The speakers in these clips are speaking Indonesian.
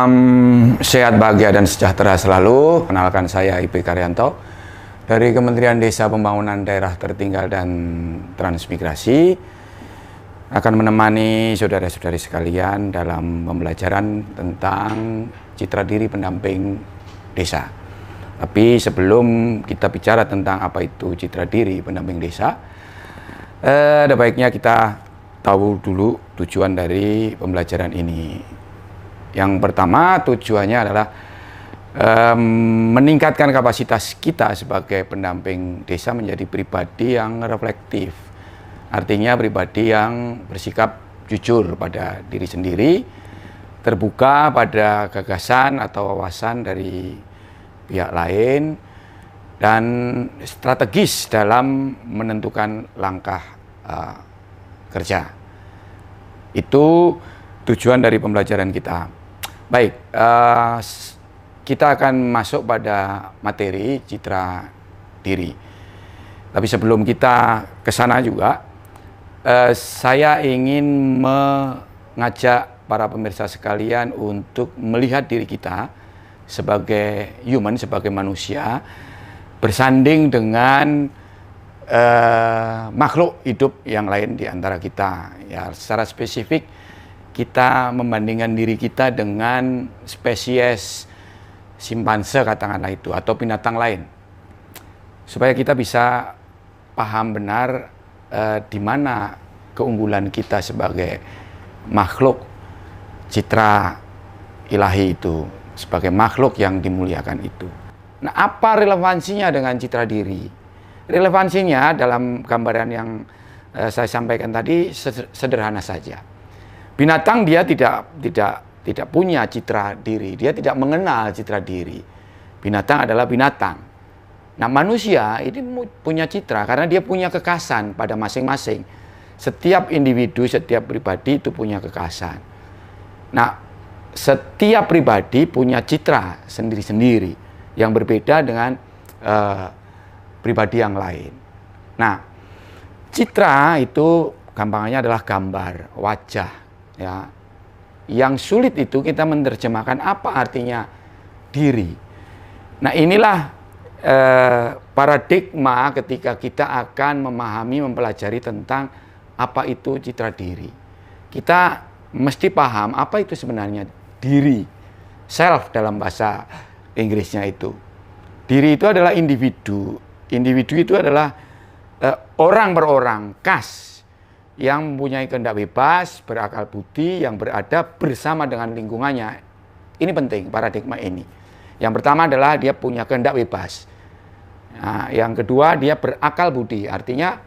Salam sehat, bahagia, dan sejahtera selalu. Kenalkan saya IP Karyanto dari Kementerian Desa Pembangunan Daerah Tertinggal dan Transmigrasi. Akan menemani saudara-saudari sekalian dalam pembelajaran tentang citra diri pendamping desa. Tapi sebelum kita bicara tentang apa itu citra diri pendamping desa, ada baiknya kita tahu dulu tujuan dari pembelajaran ini. Yang pertama, tujuannya adalah meningkatkan kapasitas kita sebagai pendamping desa menjadi pribadi yang reflektif. Artinya pribadi yang bersikap jujur pada diri sendiri, terbuka pada gagasan atau wawasan dari pihak lain, dan strategis dalam menentukan langkah kerja. Itu tujuan dari pembelajaran kita. Baik, kita akan masuk pada materi citra diri. Tapi sebelum kita ke sana juga, saya ingin mengajak para pemirsa sekalian untuk melihat diri kita sebagai human, sebagai manusia, bersanding dengan makhluk hidup yang lain di antara kita. Ya, secara spesifik kita membandingkan diri kita dengan spesies simpanse katakanlah itu, atau binatang lain, supaya kita bisa paham benar di mana keunggulan kita sebagai makhluk citra ilahi itu, sebagai makhluk yang dimuliakan itu. Nah, apa relevansinya dengan citra diri? Relevansinya dalam gambaran yang saya sampaikan tadi sederhana saja. Binatang dia tidak punya citra diri, dia tidak mengenal citra diri. Binatang adalah binatang. Nah, manusia ini punya citra karena dia punya kekhasan pada masing-masing. Setiap individu, setiap pribadi itu punya kekhasan. Nah, setiap pribadi punya citra sendiri-sendiri yang berbeda dengan pribadi yang lain. Nah, citra itu gampangnya adalah gambar, wajah. Ya, yang sulit itu kita menerjemahkan apa artinya diri. Nah, inilah paradigma ketika kita akan memahami, mempelajari tentang apa itu citra diri. Kita mesti paham apa itu sebenarnya diri, self dalam bahasa Inggrisnya itu. Diri itu adalah individu. Individu itu adalah orang per orang, kas, yang mempunyai kehendak bebas, berakal budi, yang berada bersama dengan lingkungannya. Ini penting paradigma ini. Yang pertama adalah dia punya kehendak bebas. Nah, yang kedua dia berakal budi, artinya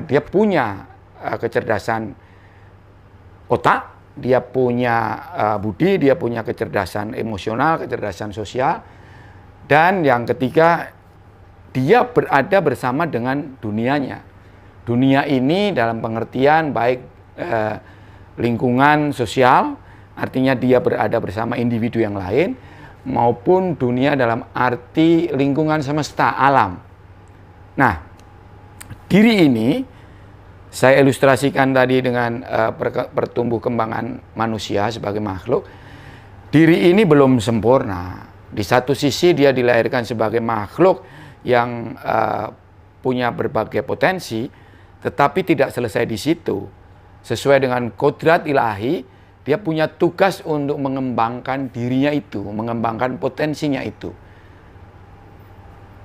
dia punya kecerdasan otak, dia punya budi, dia punya kecerdasan emosional, kecerdasan sosial, dan yang ketiga dia berada bersama dengan dunianya. Dunia ini dalam pengertian baik lingkungan sosial, artinya dia berada bersama individu yang lain, maupun dunia dalam arti lingkungan semesta, alam. Nah, diri ini saya ilustrasikan tadi dengan pertumbuh kembangan manusia sebagai makhluk. Diri ini belum sempurna. Di satu sisi dia dilahirkan sebagai makhluk yang punya berbagai potensi, tetapi tidak selesai di situ. Sesuai dengan kodrat ilahi, dia punya tugas untuk mengembangkan dirinya itu, mengembangkan potensinya itu.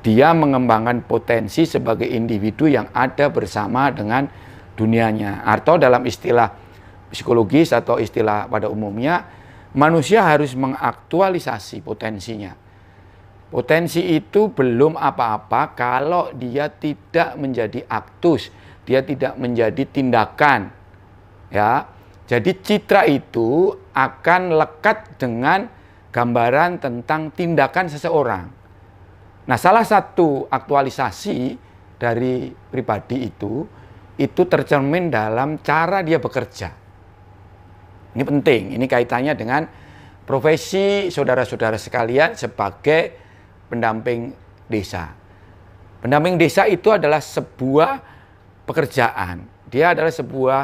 Dia mengembangkan potensi sebagai individu yang ada bersama dengan dunianya. Atau dalam istilah psikologis atau istilah pada umumnya, manusia harus mengaktualisasi potensinya. Potensi itu belum apa-apa kalau dia tidak menjadi aktus, dia tidak menjadi tindakan. Ya. Jadi citra itu akan lekat dengan gambaran tentang tindakan seseorang. Nah, salah satu aktualisasi dari pribadi itu tercermin dalam cara dia bekerja. Ini penting, ini kaitannya dengan profesi saudara-saudara sekalian sebagai pendamping desa. Pendamping desa itu adalah sebuah pekerjaan. Dia adalah sebuah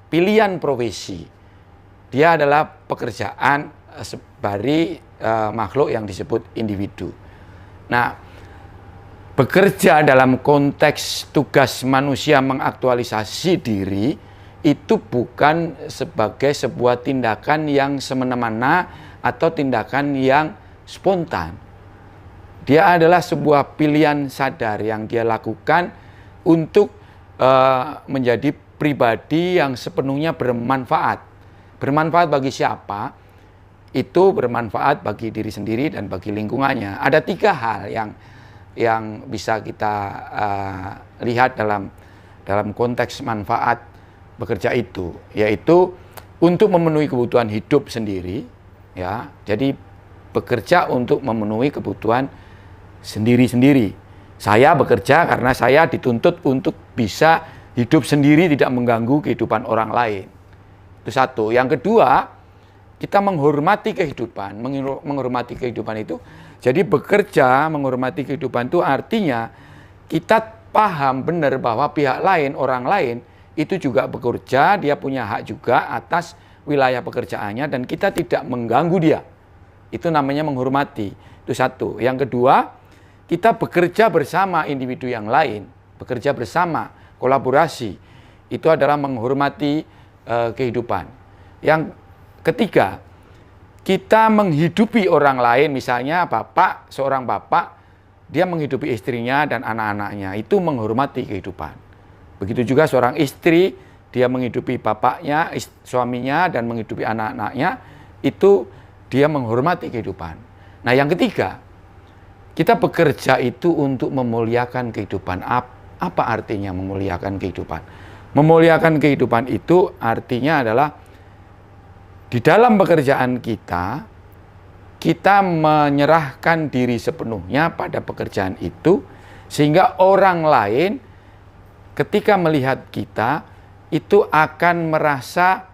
pilihan profesi. Dia adalah pekerjaan dari makhluk yang disebut individu. Nah, bekerja dalam konteks tugas manusia mengaktualisasi diri itu bukan sebagai sebuah tindakan yang semena-mena atau tindakan yang spontan. Dia adalah sebuah pilihan sadar yang dia lakukan untuk menjadi pribadi yang sepenuhnya bermanfaat. Bermanfaat bagi siapa? Itu bermanfaat bagi diri sendiri dan bagi lingkungannya. Ada 3 hal yang bisa kita lihat dalam konteks manfaat bekerja itu, yaitu untuk memenuhi kebutuhan hidup sendiri, ya. Jadi bekerja untuk memenuhi kebutuhan sendiri-sendiri. Saya bekerja karena saya dituntut untuk bisa hidup sendiri, tidak mengganggu kehidupan orang lain. Itu satu. Yang kedua, kita menghormati kehidupan. Menghormati kehidupan itu, jadi bekerja menghormati kehidupan itu artinya kita paham benar bahwa pihak lain, orang lain, itu juga bekerja, dia punya hak juga atas wilayah pekerjaannya dan kita tidak mengganggu dia. Itu namanya menghormati. Itu satu. Yang kedua, kita bekerja bersama individu yang lain, bekerja bersama, kolaborasi. Itu adalah menghormati kehidupan. Yang ketiga, kita menghidupi orang lain, misalnya seorang bapak, dia menghidupi istrinya dan anak-anaknya, itu menghormati kehidupan. Begitu juga seorang istri, dia menghidupi bapaknya, suaminya, dan menghidupi anak-anaknya, itu dia menghormati kehidupan. Nah, yang ketiga, kita bekerja itu untuk memuliakan kehidupan. Apa artinya memuliakan kehidupan? Memuliakan kehidupan itu artinya adalah di dalam pekerjaan kita menyerahkan diri sepenuhnya pada pekerjaan itu, sehingga orang lain ketika melihat kita itu akan merasa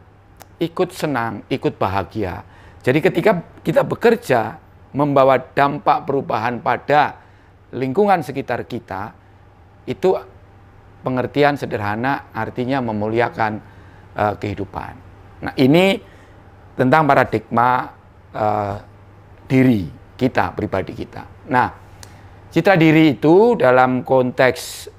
ikut senang, ikut bahagia. Jadi ketika kita bekerja membawa dampak perubahan pada lingkungan sekitar kita, itu pengertian sederhana artinya memuliakan kehidupan. Nah, ini tentang paradigma diri kita, pribadi kita. Nah, citra diri itu dalam konteks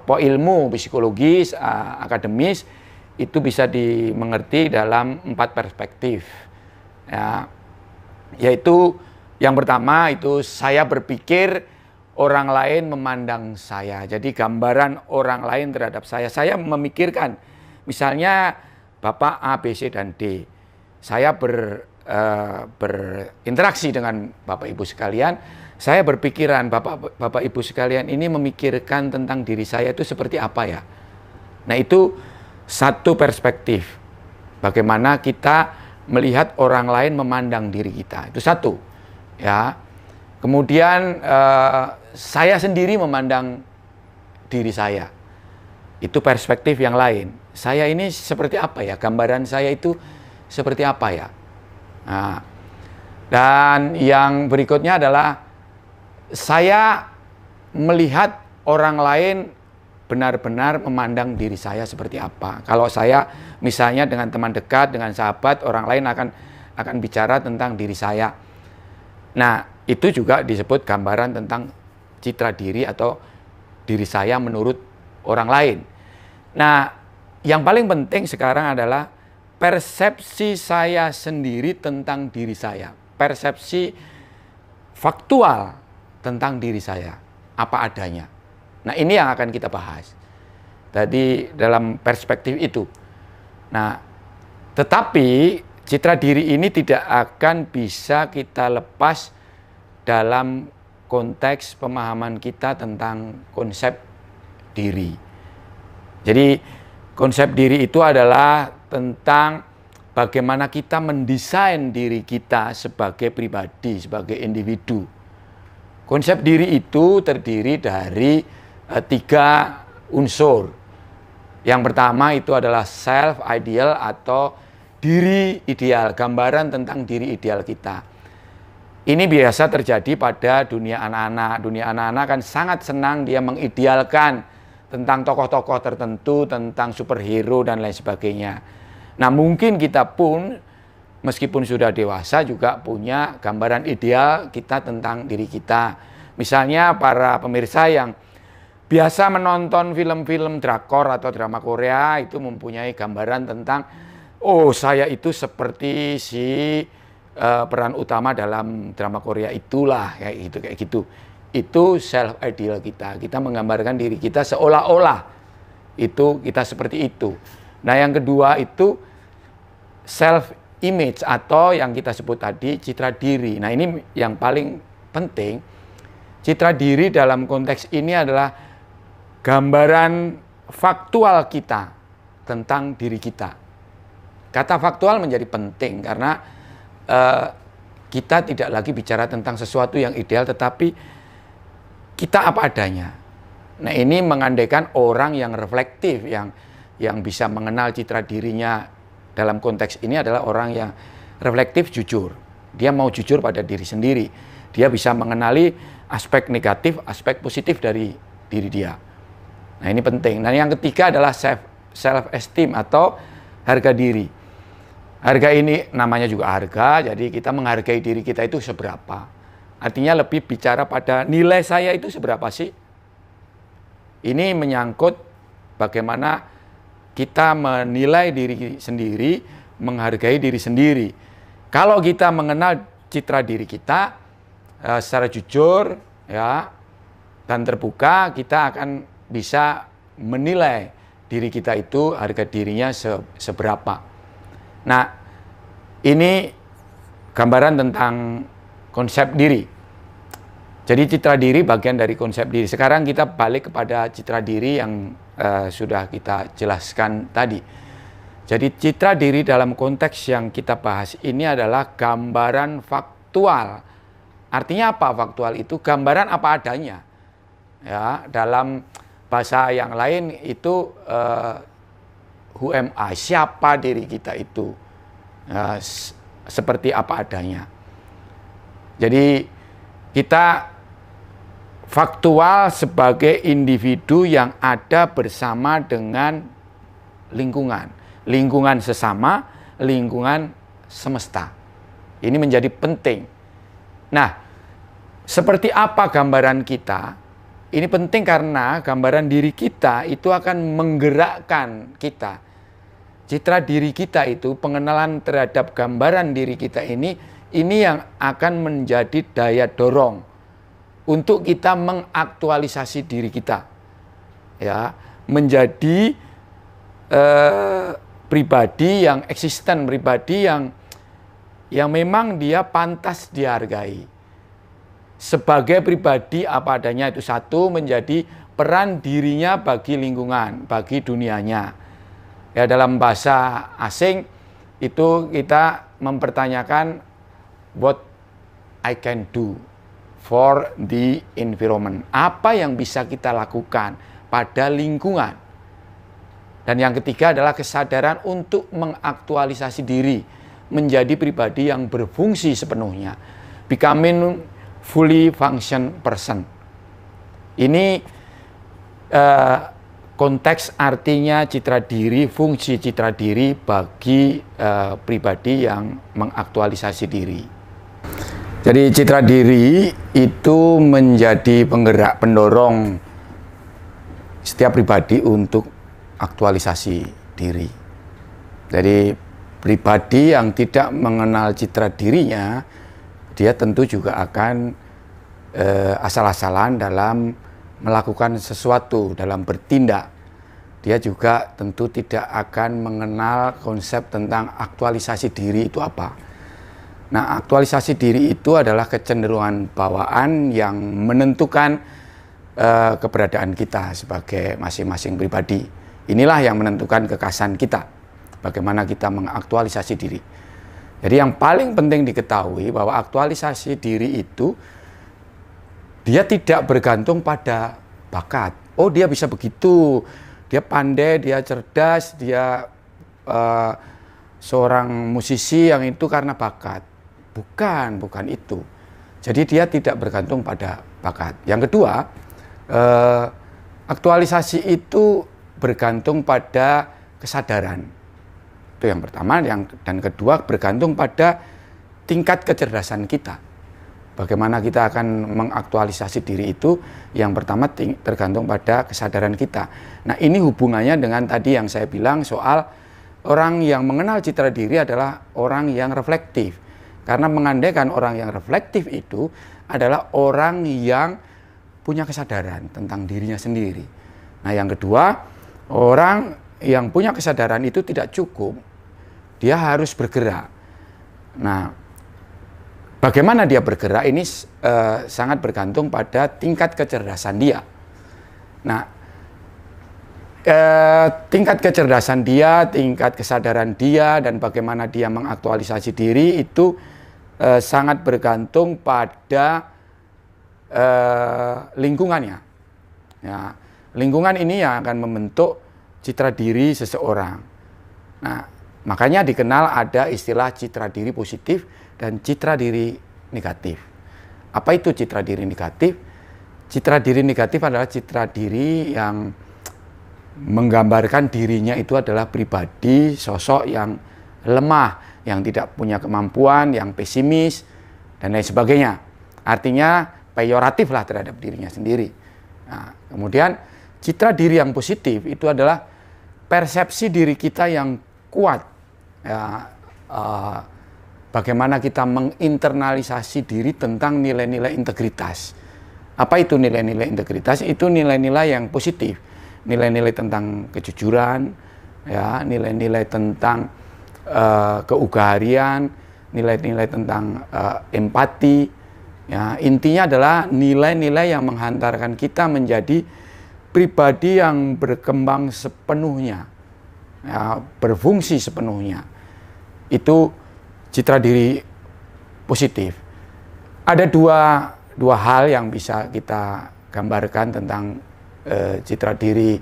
ilmu psikologis, akademis, itu bisa dimengerti dalam 4 perspektif. Ya, yaitu yang pertama itu saya berpikir orang lain memandang saya. Jadi gambaran orang lain terhadap saya. Saya memikirkan, misalnya Bapak A, B, C, dan D. Saya berinteraksi dengan Bapak Ibu sekalian. Saya berpikiran, Bapak Ibu sekalian ini memikirkan tentang diri saya itu seperti apa ya? Nah, itu satu perspektif. Bagaimana kita melihat orang lain memandang diri kita. Itu satu. Ya. Kemudian saya sendiri memandang diri saya. Itu perspektif yang lain. Saya ini seperti apa ya? Gambaran saya itu seperti apa ya? Nah, dan yang berikutnya adalah saya melihat orang lain benar-benar memandang diri saya seperti apa. Kalau saya misalnya dengan teman dekat, dengan sahabat, orang lain akan bicara tentang diri saya. Nah, itu juga disebut gambaran tentang citra diri atau diri saya menurut orang lain. Nah, yang paling penting sekarang adalah persepsi saya sendiri tentang diri saya. Persepsi faktual tentang diri saya, apa adanya. Nah, ini yang akan kita bahas. Tadi dalam perspektif itu. Nah, tetapi citra diri ini tidak akan bisa kita lepas dalam konteks pemahaman kita tentang konsep diri. Jadi, konsep diri itu adalah tentang bagaimana kita mendesain diri kita sebagai pribadi, sebagai individu. Konsep diri itu terdiri dari 3 unsur. Yang pertama itu adalah self ideal atau diri ideal, gambaran tentang diri ideal kita. Ini biasa terjadi pada dunia anak-anak. Dunia anak-anak kan sangat senang dia mengidealkan tentang tokoh-tokoh tertentu, tentang superhero dan lain sebagainya. Nah, mungkin kita pun meskipun sudah dewasa juga punya gambaran ideal kita tentang diri kita. Misalnya para pemirsa yang biasa menonton film-film drakor atau drama Korea itu mempunyai gambaran tentang, oh saya itu seperti si peran utama dalam drama Korea itulah, kayak gitu. Itu self ideal kita. Kita menggambarkan diri kita seolah-olah itu kita seperti itu. Nah, yang kedua itu self image atau yang kita sebut tadi citra diri. Nah, ini yang paling penting. Citra diri dalam konteks ini adalah gambaran faktual kita tentang diri kita. Kata faktual menjadi penting karena kita tidak lagi bicara tentang sesuatu yang ideal, tetapi kita apa adanya. Nah, ini mengandaikan orang yang reflektif, yang bisa mengenal citra dirinya dalam konteks ini adalah orang yang reflektif, jujur. Dia mau jujur pada diri sendiri. Dia bisa mengenali aspek negatif, aspek positif dari diri dia. Nah, ini penting. Nah, yang ketiga adalah self esteem atau harga diri. Harga ini namanya juga harga, jadi kita menghargai diri kita itu seberapa. Artinya lebih bicara pada nilai saya itu seberapa sih. Ini menyangkut bagaimana kita menilai diri sendiri, menghargai diri sendiri. Kalau kita mengenal citra diri kita secara jujur ya dan terbuka, kita akan bisa menilai diri kita itu harga dirinya seberapa. Nah, ini gambaran tentang konsep diri. Jadi citra diri bagian dari konsep diri. Sekarang kita balik kepada citra diri yang sudah kita jelaskan tadi. Jadi citra diri dalam konteks yang kita bahas ini adalah gambaran faktual. Artinya apa faktual itu? Gambaran apa adanya. Ya, dalam bahasa yang lain itu who am I? Siapa diri kita itu? Seperti apa adanya. Jadi kita faktual sebagai individu yang ada bersama dengan lingkungan. Lingkungan sesama, lingkungan semesta. Ini menjadi penting. Nah, seperti apa gambaran kita? Ini penting karena gambaran diri kita itu akan menggerakkan kita. Citra diri kita itu, pengenalan terhadap gambaran diri kita ini yang akan menjadi daya dorong untuk kita mengaktualisasi diri kita. Ya, menjadi pribadi yang eksisten, pribadi yang memang dia pantas dihargai. Sebagai pribadi apa adanya itu satu, menjadi peran dirinya bagi lingkungan, bagi dunianya. Ya, dalam bahasa asing itu kita mempertanyakan what I can do for the environment. Apa yang bisa kita lakukan pada lingkungan. Dan yang ketiga adalah kesadaran untuk mengaktualisasi diri menjadi pribadi yang berfungsi sepenuhnya. Becoming fully function person. Ini konteks artinya citra diri, fungsi citra diri bagi pribadi yang mengaktualisasi diri. Jadi citra diri itu menjadi penggerak pendorong setiap pribadi untuk aktualisasi diri. Jadi pribadi yang tidak mengenal citra dirinya, dia tentu juga akan asal-asalan dalam melakukan sesuatu, dalam bertindak. Dia juga tentu tidak akan mengenal konsep tentang aktualisasi diri itu apa. Nah, aktualisasi diri itu adalah kecenderungan bawaan yang menentukan keberadaan kita sebagai masing-masing pribadi. Inilah yang menentukan kekhasan kita, bagaimana kita mengaktualisasi diri. Jadi yang paling penting diketahui bahwa aktualisasi diri itu dia tidak bergantung pada bakat. Oh, dia bisa begitu, dia pandai, dia cerdas, dia seorang musisi yang itu karena bakat. Bukan itu. Jadi dia tidak bergantung pada bakat. Yang kedua, aktualisasi itu bergantung pada kesadaran. Itu yang pertama. Dan kedua, bergantung pada tingkat kecerdasan kita. Bagaimana kita akan mengaktualisasi diri itu, yang pertama tergantung pada kesadaran kita. Nah, ini hubungannya dengan tadi yang saya bilang soal orang yang mengenal citra diri adalah orang yang reflektif. Karena mengandaikan orang yang reflektif itu adalah orang yang punya kesadaran tentang dirinya sendiri. Nah, yang kedua, orang yang punya kesadaran itu tidak cukup, dia harus bergerak. Nah, bagaimana dia bergerak ini sangat bergantung pada tingkat kecerdasan dia. Nah, tingkat kecerdasan dia, tingkat kesadaran dia, dan bagaimana dia mengaktualisasi diri itu sangat bergantung pada lingkungannya. Ya, lingkungan ini yang akan membentuk citra diri seseorang. Nah, makanya dikenal ada istilah citra diri positif dan citra diri negatif. Apa itu citra diri negatif? Citra diri negatif adalah citra diri yang menggambarkan dirinya itu adalah pribadi, sosok yang lemah, yang tidak punya kemampuan, yang pesimis, dan lain sebagainya. Artinya peyoratif lah terhadap dirinya sendiri. Nah, kemudian citra diri yang positif itu adalah persepsi diri kita yang kuat. Ya, bagaimana kita menginternalisasi diri tentang nilai-nilai integritas. Apa itu nilai-nilai integritas? Itu nilai-nilai yang positif. Nilai-nilai tentang kejujuran, ya, nilai-nilai tentang keugaharian, nilai-nilai tentang empati. Ya, intinya adalah nilai-nilai yang menghantarkan kita menjadi pribadi yang berkembang sepenuhnya, ya, berfungsi sepenuhnya. Itu citra diri positif. Ada dua hal yang bisa kita gambarkan tentang citra diri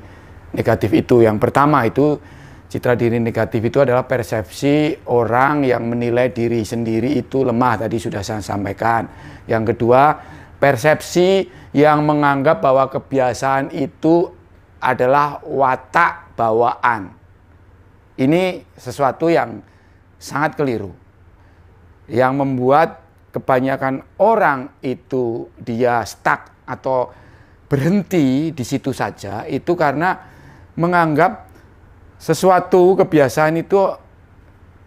negatif itu. Yang pertama itu, citra diri negatif itu adalah persepsi orang yang menilai diri sendiri itu lemah, tadi sudah saya sampaikan. Yang kedua, persepsi yang menganggap bahwa kebiasaan itu adalah watak bawaan. Ini sesuatu yang sangat keliru, yang membuat kebanyakan orang itu dia stuck atau berhenti di situ saja, itu karena menganggap sesuatu kebiasaan itu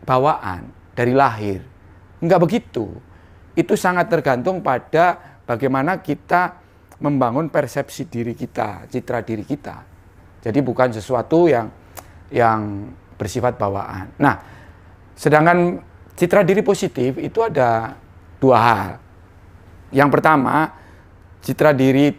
bawaan dari lahir. Enggak begitu. Itu sangat tergantung pada bagaimana kita membangun persepsi diri kita, citra diri kita. Jadi bukan sesuatu yang bersifat bawaan. Nah, sedangkan citra diri positif itu ada dua hal. Yang pertama, citra diri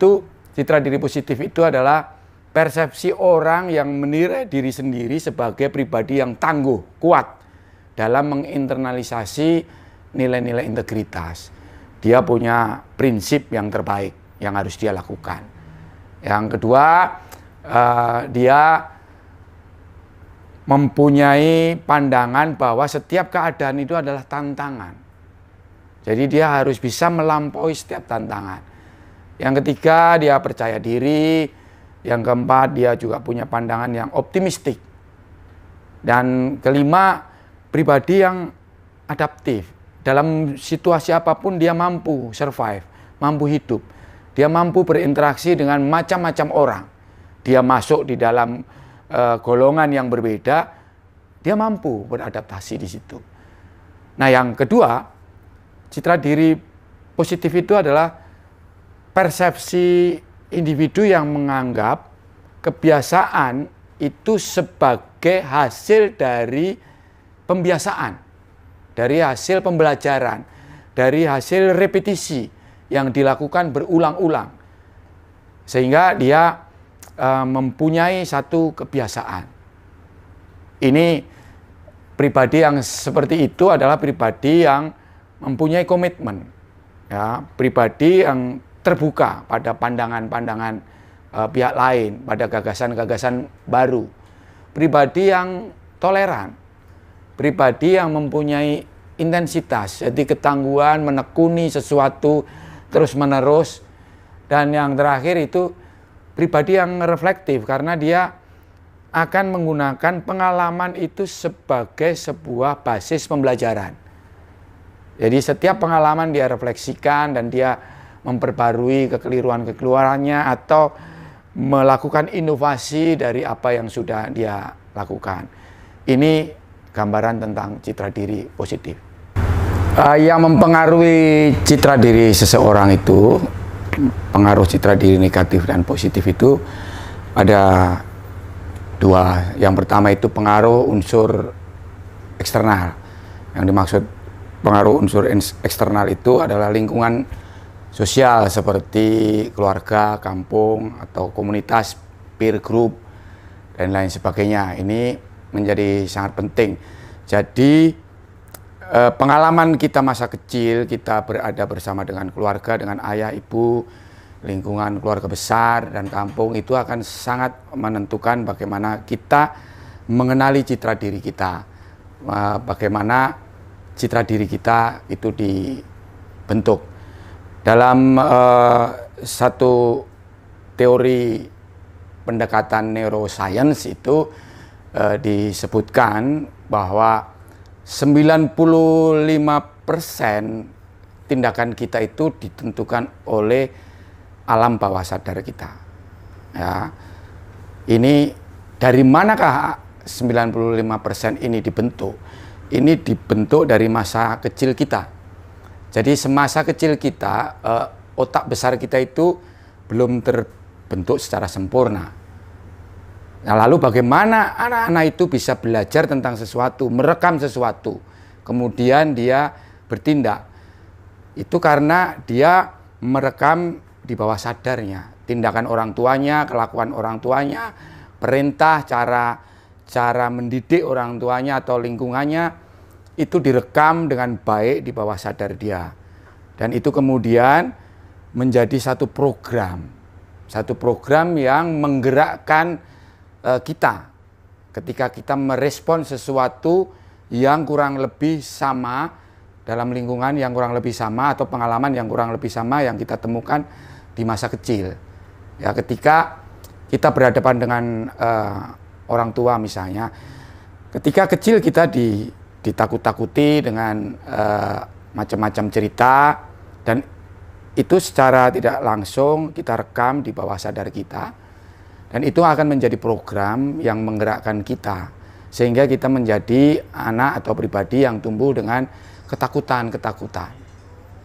positif itu adalah persepsi orang yang menilai diri sendiri sebagai pribadi yang tangguh, kuat dalam menginternalisasi nilai-nilai integritas. Dia punya prinsip yang terbaik yang harus dia lakukan. Yang kedua, dia mempunyai pandangan bahwa setiap keadaan itu adalah tantangan. Jadi dia harus bisa melampaui setiap tantangan. Yang ketiga, dia percaya diri. Yang keempat, dia juga punya pandangan yang optimistik. Dan kelima, pribadi yang adaptif. Dalam situasi apapun dia mampu survive, mampu hidup. Dia mampu berinteraksi dengan macam-macam orang. Dia masuk di dalam golongan yang berbeda, dia mampu beradaptasi di situ. Nah, yang kedua, citra diri positif itu adalah persepsi individu yang menganggap kebiasaan itu sebagai hasil dari pembiasaan, dari hasil pembelajaran, dari hasil repetisi yang dilakukan berulang-ulang, sehingga dia mempunyai satu kebiasaan. Ini pribadi yang seperti itu adalah pribadi yang mempunyai komitmen, ya, pribadi yang terbuka pada pandangan-pandangan pihak lain, pada gagasan-gagasan baru, pribadi yang toleran, pribadi yang mempunyai intensitas, jadi ketangguhan menekuni sesuatu terus-menerus. Dan yang terakhir itu pribadi yang reflektif, karena dia akan menggunakan pengalaman itu sebagai sebuah basis pembelajaran. Jadi setiap pengalaman dia refleksikan dan dia memperbarui kekeliruan-kekeliruannya atau melakukan inovasi dari apa yang sudah dia lakukan. Ini gambaran tentang citra diri positif. Yang mempengaruhi citra diri seseorang itu, pengaruh citra diri negatif dan positif itu ada dua. Yang pertama itu pengaruh unsur eksternal. Yang dimaksud pengaruh unsur eksternal itu adalah lingkungan sosial seperti keluarga, kampung, atau komunitas, peer group, dan lain sebagainya. Ini menjadi sangat penting. Jadi pengalaman kita masa kecil, kita berada bersama dengan keluarga, dengan ayah, ibu, lingkungan keluarga besar, dan kampung itu akan sangat menentukan bagaimana kita mengenali citra diri kita. Bagaimana citra diri kita itu dibentuk. Dalam satu teori pendekatan neuroscience itu disebutkan bahwa 95% tindakan kita itu ditentukan oleh alam bawah sadar kita. Ya. Ini dari manakah 95% ini dibentuk? Ini dibentuk dari masa kecil kita. Jadi semasa kecil kita, otak besar kita itu belum terbentuk secara sempurna. Nah, lalu bagaimana anak-anak itu bisa belajar tentang sesuatu, merekam sesuatu, kemudian dia bertindak. Itu karena dia merekam di bawah sadarnya, tindakan orang tuanya, kelakuan orang tuanya, perintah, cara mendidik orang tuanya atau lingkungannya, itu direkam dengan baik di bawah sadar dia. Dan itu kemudian menjadi satu program yang menggerakkan kita ketika kita merespon sesuatu yang kurang lebih sama dalam lingkungan yang kurang lebih sama atau pengalaman yang kurang lebih sama yang kita temukan di masa kecil. Ya, ketika kita berhadapan dengan orang tua misalnya, ketika kecil kita ditakut-takuti dengan macam-macam cerita, dan itu secara tidak langsung kita rekam di bawah sadar kita. Dan itu akan menjadi program yang menggerakkan kita, sehingga kita menjadi anak atau pribadi yang tumbuh dengan ketakutan.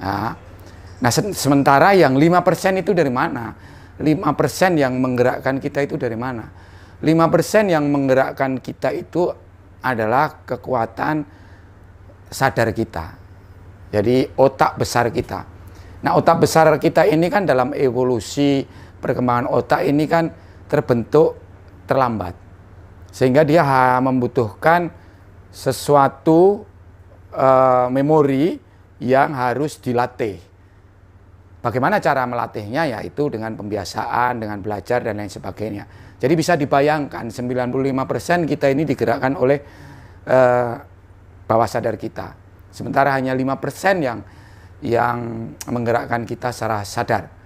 Nah, sementara yang 5% itu dari mana? 5% yang menggerakkan kita itu dari mana? 5% yang menggerakkan kita itu adalah kekuatan sadar kita. Jadi otak besar kita. Nah, otak besar kita ini kan dalam evolusi perkembangan otak ini kan terbentuk terlambat, sehingga dia membutuhkan sesuatu memori yang harus dilatih. Bagaimana cara melatihnya? Yaitu dengan pembiasaan, dengan belajar dan lain sebagainya. Jadi bisa dibayangkan 95% kita ini digerakkan oleh bawah sadar kita, sementara hanya 5% yang menggerakkan kita secara sadar.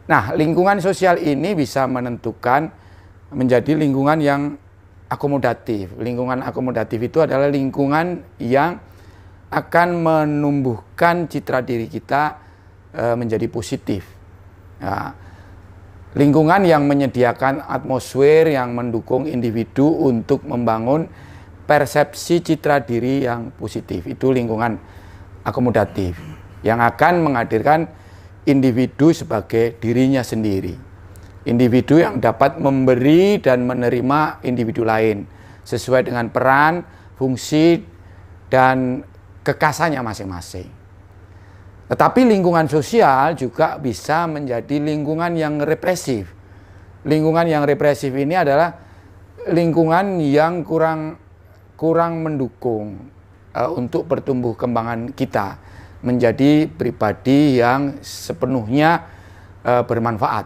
Nah, lingkungan sosial ini bisa menentukan menjadi lingkungan yang akomodatif. Lingkungan akomodatif itu adalah lingkungan yang akan menumbuhkan citra diri kita menjadi positif. Ya. Lingkungan yang menyediakan atmosfer yang mendukung individu untuk membangun persepsi citra diri yang positif. Itu lingkungan akomodatif yang akan menghadirkan individu sebagai dirinya sendiri. Individu yang dapat memberi dan menerima individu lain sesuai dengan peran, fungsi, dan kekasannya masing-masing. Tetapi lingkungan sosial juga bisa menjadi lingkungan yang represif. Lingkungan yang represif ini adalah lingkungan yang kurang mendukung untuk pertumbuh kembangan kita menjadi pribadi yang sepenuhnya bermanfaat.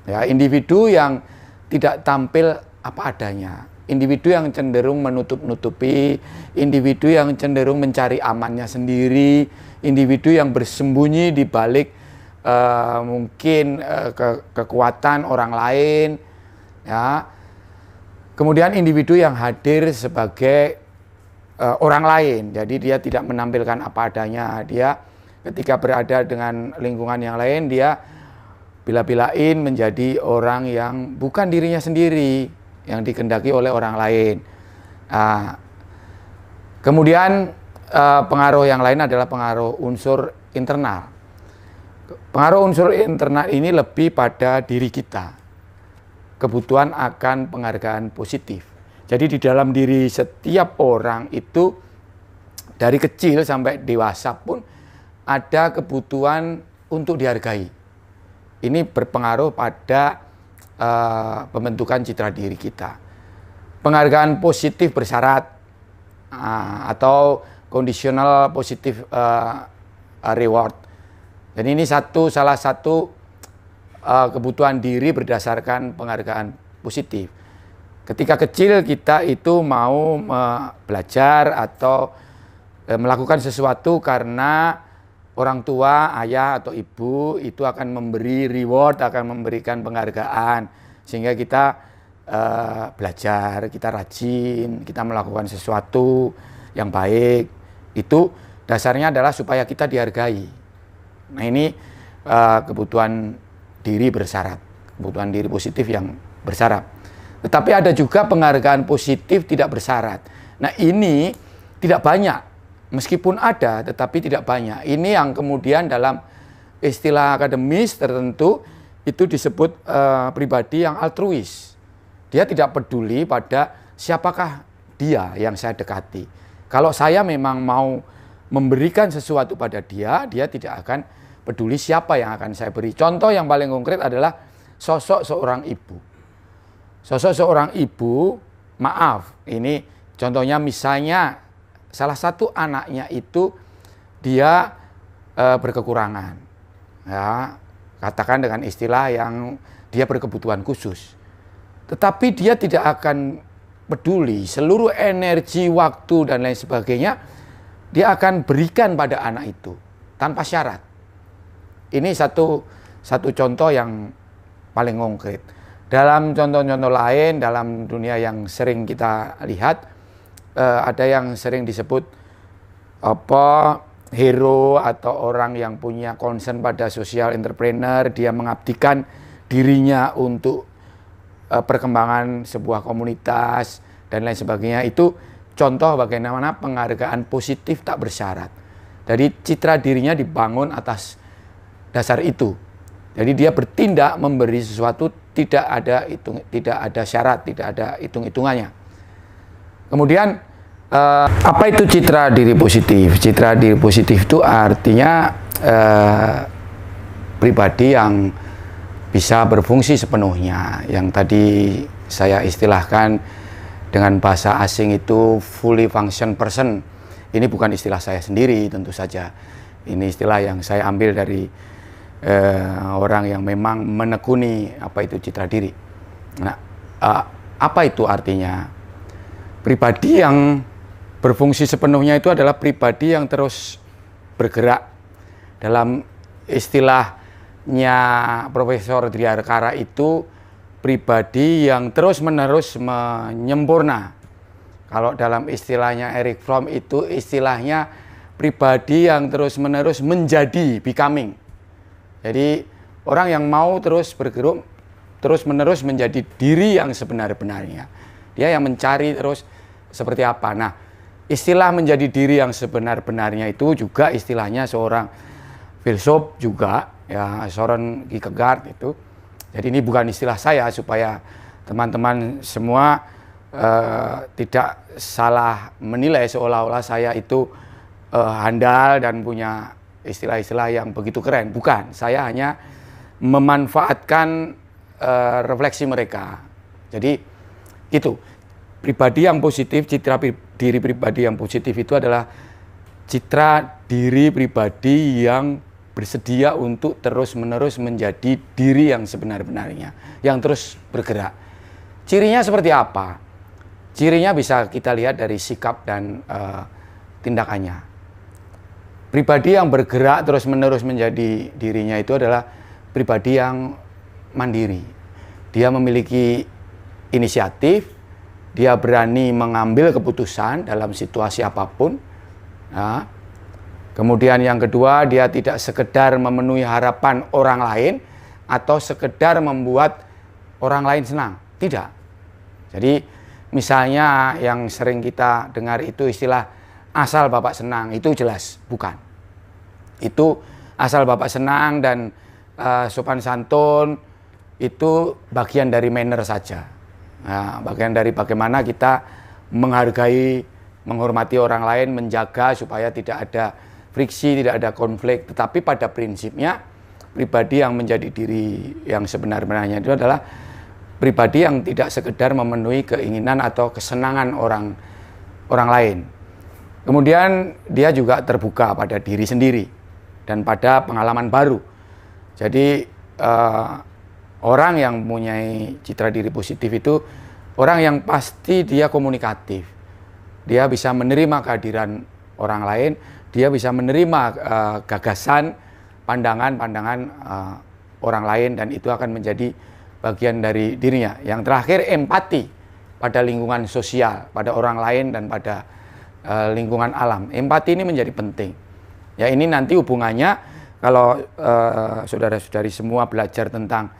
Ya, individu yang tidak tampil apa adanya, individu yang cenderung menutup-nutupi, individu yang cenderung mencari amannya sendiri, individu yang bersembunyi di balik mungkin kekuatan orang lain. Ya, Kemudian individu yang hadir sebagai orang lain, jadi dia tidak menampilkan apa adanya. Dia ketika berada dengan lingkungan yang lain, dia bila-bilain menjadi orang yang bukan dirinya sendiri, yang dikehendaki oleh orang lain. Kemudian pengaruh yang lain adalah pengaruh unsur internal. Pengaruh unsur internal ini lebih pada diri kita, kebutuhan akan penghargaan positif. Jadi di dalam diri setiap orang itu dari kecil sampai dewasa pun ada kebutuhan untuk dihargai. Ini berpengaruh pada pembentukan citra diri kita. Penghargaan positif bersyarat atau conditional positive reward. Dan ini salah satu kebutuhan diri berdasarkan penghargaan positif. Ketika kecil kita itu mau belajar atau melakukan sesuatu karena orang tua, ayah atau ibu itu akan memberi reward, akan memberikan penghargaan. Sehingga kita belajar, kita rajin, kita melakukan sesuatu yang baik. Itu dasarnya adalah supaya kita dihargai. Nah ini kebutuhan diri bersyarat, kebutuhan diri positif yang bersyarat. Tetapi ada juga penghargaan positif tidak bersyarat. Nah ini tidak banyak, meskipun ada tetapi tidak banyak. Ini yang kemudian dalam istilah akademis tertentu itu disebut pribadi yang altruis. Dia tidak peduli pada siapakah dia yang saya dekati. Kalau saya memang mau memberikan sesuatu pada dia, dia tidak akan peduli siapa yang akan saya beri. Contoh yang paling konkret adalah sosok seorang ibu. Sosok seorang ibu, maaf, ini contohnya misalnya salah satu anaknya itu dia berkekurangan, ya, katakan dengan istilah yang dia berkebutuhan khusus. Tetapi dia tidak akan peduli, seluruh energi, waktu, dan lain sebagainya, dia akan berikan pada anak itu tanpa syarat. Ini satu contoh yang paling konkret. Dalam contoh-contoh lain, dalam dunia yang sering kita lihat, ada yang sering disebut hero atau orang yang punya concern pada social entrepreneur. Dia mengabdikan dirinya untuk perkembangan sebuah komunitas dan lain sebagainya. Itu contoh bagaimana penghargaan positif tak bersyarat. Jadi citra dirinya dibangun atas dasar itu. Jadi dia bertindak memberi sesuatu tidak ada syarat, tidak ada hitung-hitungannya. Kemudian apa itu citra diri positif? Citra diri positif itu artinya pribadi yang bisa berfungsi sepenuhnya. Yang tadi saya istilahkan dengan bahasa asing itu fully function person. Ini bukan istilah saya sendiri tentu saja. Ini istilah yang saya ambil dari orang yang memang menekuni apa itu citra diri. Nah, apa itu artinya? Pribadi yang berfungsi sepenuhnya itu adalah pribadi yang terus bergerak. Dalam istilahnya Profesor Driarkara itu pribadi yang terus-menerus menyempurna. Kalau dalam istilahnya Eric Fromm itu istilahnya pribadi yang terus-menerus menjadi, becoming. Jadi orang yang mau terus bergerak, terus-menerus menjadi diri yang sebenar-benarnya. Dia yang mencari terus seperti apa. Nah, istilah menjadi diri yang sebenar-benarnya itu juga istilahnya seorang filsuf juga, ya, Søren Kierkegaard itu. Jadi ini bukan istilah saya, supaya teman-teman semua tidak salah menilai seolah-olah saya itu handal dan punya istilah-istilah yang begitu keren. Bukan, saya hanya memanfaatkan refleksi mereka. Jadi itu pribadi yang positif, citra diri pribadi yang positif itu adalah citra diri pribadi yang bersedia untuk terus-menerus menjadi diri yang sebenar-benarnya, yang terus bergerak. Cirinya seperti apa? Cirinya bisa kita lihat dari sikap dan tindakannya. Pribadi yang bergerak terus-menerus menjadi dirinya itu adalah pribadi yang mandiri. Dia memiliki inisiatif, dia berani mengambil keputusan dalam situasi apapun. Ya. Kemudian yang kedua, dia tidak sekedar memenuhi harapan orang lain atau sekedar membuat orang lain senang. Tidak. Jadi misalnya yang sering kita dengar itu istilah asal Bapak senang, itu jelas bukan. Itu asal Bapak senang dan sopan santun itu bagian dari manner saja. Nah, bagian dari bagaimana kita menghargai, menghormati orang lain, menjaga supaya tidak ada friksi, tidak ada konflik. Tetapi pada prinsipnya, pribadi yang menjadi diri yang sebenar-benarnya itu adalah pribadi yang tidak sekedar memenuhi keinginan atau kesenangan orang lain. Kemudian dia juga terbuka pada diri sendiri dan pada pengalaman baru. Jadi orang yang mempunyai citra diri positif itu orang yang pasti dia komunikatif. Dia bisa menerima kehadiran orang lain, dia bisa menerima gagasan, pandangan-pandangan orang lain, dan itu akan menjadi bagian dari dirinya. Yang terakhir, empati pada lingkungan sosial, pada orang lain dan pada lingkungan alam. Empati ini menjadi penting. Ya, ini nanti hubungannya kalau saudara-saudari semua belajar tentang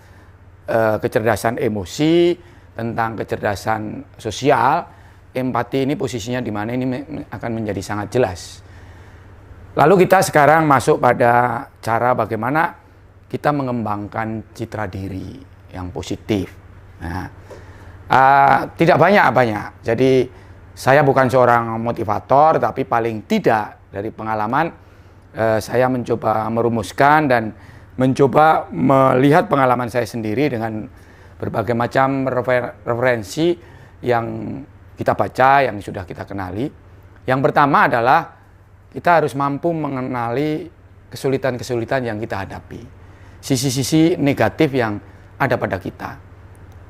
kecerdasan emosi, tentang kecerdasan sosial, empati ini posisinya di mana ini akan menjadi sangat jelas. Lalu kita sekarang masuk pada cara bagaimana kita mengembangkan citra diri yang positif. Nah, tidak banyak. Jadi saya bukan seorang motivator, tapi paling tidak dari pengalaman saya mencoba merumuskan dan mencoba melihat pengalaman saya sendiri dengan berbagai macam referensi yang kita baca, yang sudah kita kenali. Yang pertama adalah kita harus mampu mengenali kesulitan-kesulitan yang kita hadapi, sisi-sisi negatif yang ada pada kita.